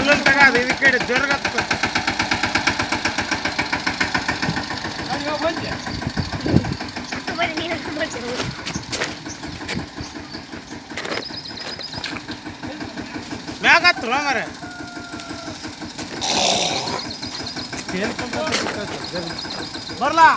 full ತಗ ಅದು ಈ ಕಡೆ ಜೋರ್ಗತ್ತ ಮ್ಯಾಗತ್ರ ಮರ ಬರ್ಲಾ